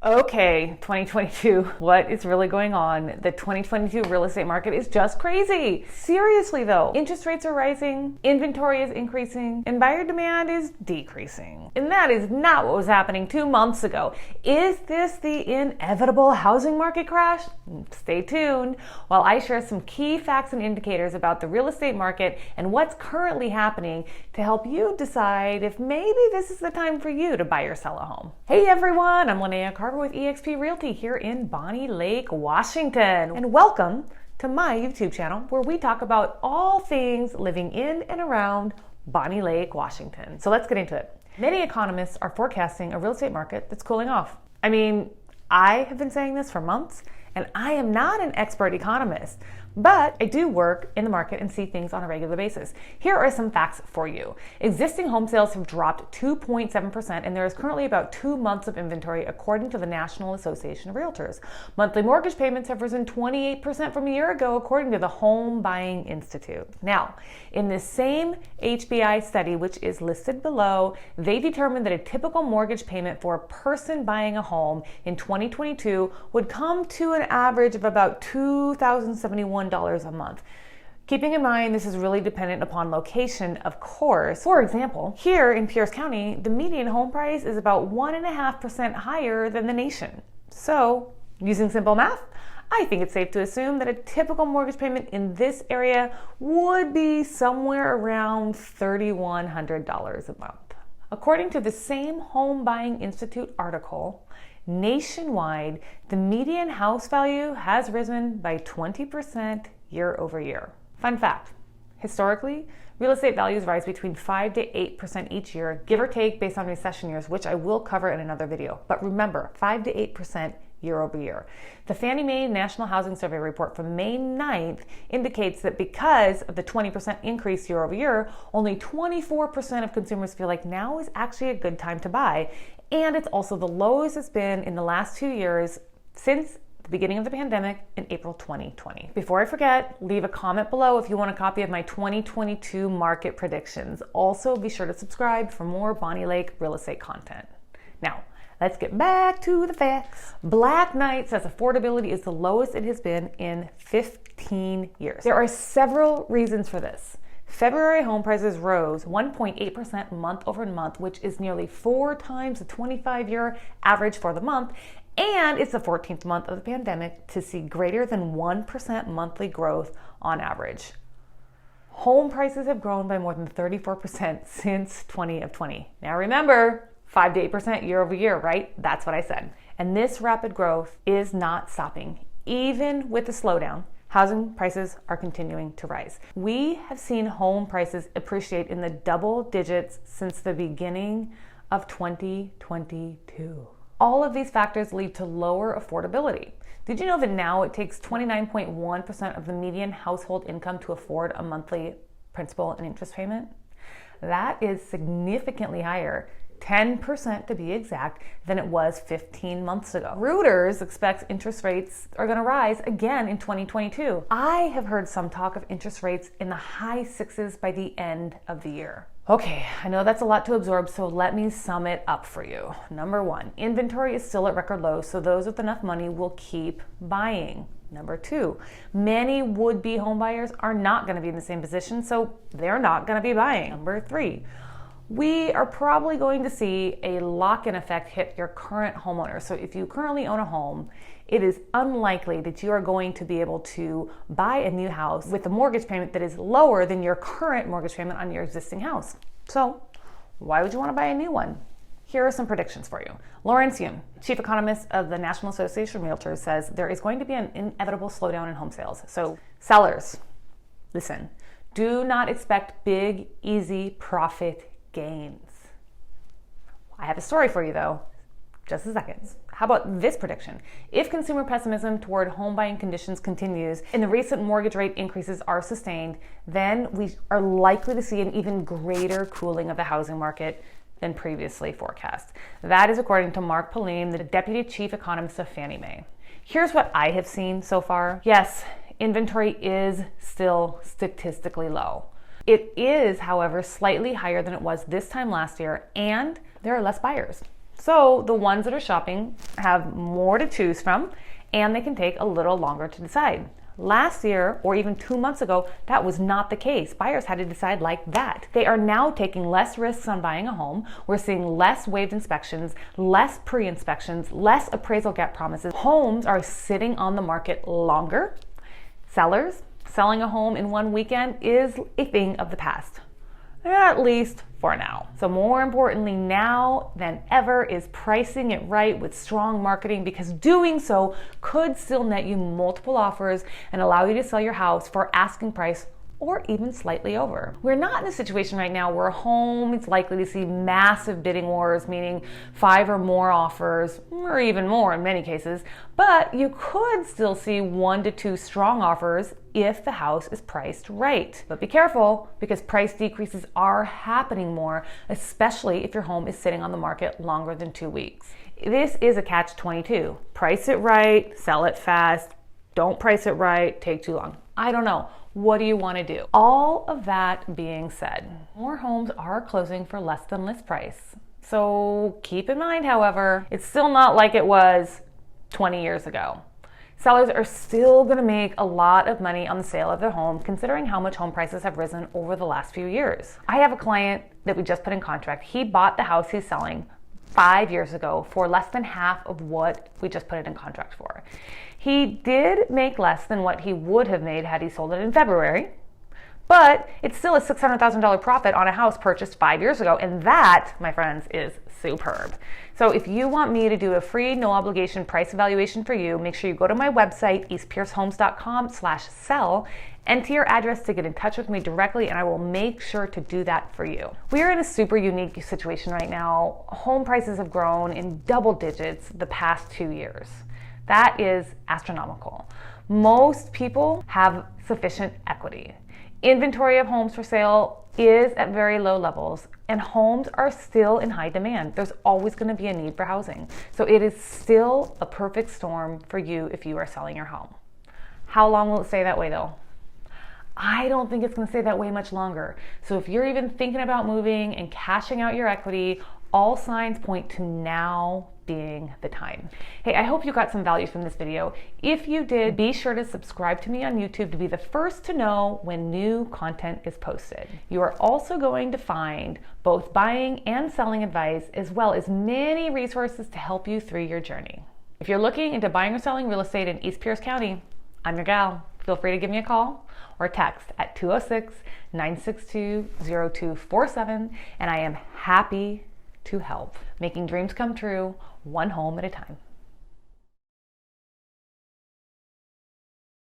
Okay, 2022, what is really going on? The 2022 real estate market is just crazy. Seriously though, interest rates are rising, inventory is increasing, and buyer demand is decreasing. And that is not what was happening 2 months ago. Is this the inevitable housing market crash? Stay tuned while I share some key facts and indicators about the real estate market and what's currently happening to help you decide if maybe this is the time for you to buy or sell a home. Hey everyone, I'm Lynea Carver with eXp Realty here in Bonney Lake, Washington. And welcome to my YouTube channel where we talk about all things living in and around Bonney Lake, Washington. So let's get into it. Many economists are forecasting a real estate market that's cooling off. I mean, I have been saying this for months, and I am not an expert economist, but I do work in the market and see things on a regular basis. Here are some facts for you. Existing home sales have dropped 2.7%, and there is currently about 2 months of inventory according to the National Association of Realtors. Monthly mortgage payments have risen 28% from a year ago according to the Home Buying Institute. Now, in this same HBI study, which is listed below, they determined that a typical mortgage payment for a person buying a home in 2022 would come to an average of about $2,071 a month. Keeping in mind, this is really dependent upon location, of course. For example, here in Pierce County, the median home price is about 1.5% higher than the nation. So, using simple math, I think it's safe to assume that a typical mortgage payment in this area would be somewhere around $3,100 a month. According to the same Home Buying Institute article, nationwide, the median house value has risen by 20% year over year. Fun fact, historically, real estate values rise between 5 to 8% each year, give or take based on recession years, which I will cover in another video. But remember, 5 to 8% year over year. The Fannie Mae National Housing Survey report from May 9th indicates that because of the 20% increase year over year, only 24% of consumers feel like now is actually a good time to buy. And it's also the lowest it's been in the last 2 years since the beginning of the pandemic in April 2020. Before I forget, leave a comment below if you want a copy of my 2022 market predictions. Also, be sure to subscribe for more Bonney Lake real estate content. Now, let's get back to the facts. Black Knight says affordability is the lowest it has been in 15 years. There are several reasons for this. February home prices rose 1.8% month over month, which is nearly 4 times the 25-year average for the month, and it's the 14th month of the pandemic to see greater than 1% monthly growth on average. Home prices have grown by more than 34% since 2020. Now remember, 5 to 8% year over year, right? That's what I said. And this rapid growth is not stopping. Even with the slowdown, housing prices are continuing to rise. We have seen home prices appreciate in the double digits since the beginning of 2022. All of these factors lead to lower affordability. Did you know that now it takes 29.1% of the median household income to afford a monthly principal and interest payment? That is significantly higher, 10% to be exact, than it was 15 months ago. Reuters expects interest rates are going to rise again in 2022. I have heard some talk of interest rates in the high 6s by the end of the year. Okay, I know that's a lot to absorb, so let me sum it up for you. Number 1, inventory is still at record lows, so those with enough money will keep buying. Number 2, many would-be homebuyers are not going to be in the same position, so they're not going to be buying. Number 3, we are probably going to see a lock-in effect hit your current homeowner. So if you currently own a home, it is unlikely that you are going to be able to buy a new house with a mortgage payment that is lower than your current mortgage payment on your existing house. So why would you want to buy a new one? Here are some predictions for you. Lawrence Yun, chief economist of the National Association of Realtors, says there is going to be an inevitable slowdown in home sales. So sellers, listen, do not expect big, easy profit gains. I have a story for you though. Just a second. How about this prediction? If consumer pessimism toward home buying conditions continues and the recent mortgage rate increases are sustained, then we are likely to see an even greater cooling of the housing market than previously forecast. That is according to Mark Pallime, the deputy chief economist of Fannie Mae. Here's what I have seen so far. Yes, inventory is still statistically low. It is, however, slightly higher than it was this time last year, and there are less buyers. So the ones that are shopping have more to choose from, and they can take a little longer to decide. Last year, or even 2 months ago, that was not the case. Buyers had to decide like that. They are now taking less risks on buying a home. We're seeing less waived inspections, less pre-inspections, less appraisal gap promises. Homes are sitting on the market longer. Sellers selling a home in one weekend is a thing of the past, at least for now. So more importantly now than ever is pricing it right with strong marketing, because doing so could still net you multiple offers and allow you to sell your house for asking price or even slightly over. We're not in a situation right now where a home is likely to see massive bidding wars, meaning 5 or more offers, or even more in many cases, but you could still see 1 to 2 strong offers if the house is priced right. But be careful, because price decreases are happening more, especially if your home is sitting on the market longer than 2 weeks. This is a catch-22. Price it right, sell it fast. Don't price it right, take too long. I don't know. What do you want to do? All of that being said, more homes are closing for less than list price. So keep in mind, however, it's still not like it was 20 years ago. Sellers are still going to make a lot of money on the sale of their home, considering how much home prices have risen over the last few years. I have a client that we just put in contract. He bought the house he's selling 5 years ago for less than half of what we just put it in contract for. He did make less than what he would have made had he sold it in February, but it's still a $600,000 profit on a house purchased 5 years ago, and that, my friends, is superb. So if you want me to do a free, no obligation price evaluation for you, make sure you go to my website, eastpiercehomes.com/sell, enter your address to get in touch with me directly, and I will make sure to do that for you. We are in a super unique situation right now. Home prices have grown in double digits the past 2 years. That is astronomical. Most people have sufficient equity. Inventory of homes for sale is at very low levels, and homes are still in high demand. There's always going to be a need for housing. So it is still a perfect storm for you if you are selling your home. How long will it stay that way though? I don't think it's going to stay that way much longer. So if you're even thinking about moving and cashing out your equity, all signs point to now being the time. Hey, I hope you got some value from this video. If you did, be sure to subscribe to me on YouTube to be the first to know when new content is posted. You are also going to find both buying and selling advice, as well as many resources to help you through your journey. If you're looking into buying or selling real estate in East Pierce County, I'm your gal. Feel free to give me a call or text at 206-962-0247, and I am happy to help, making dreams come true, one home at a time.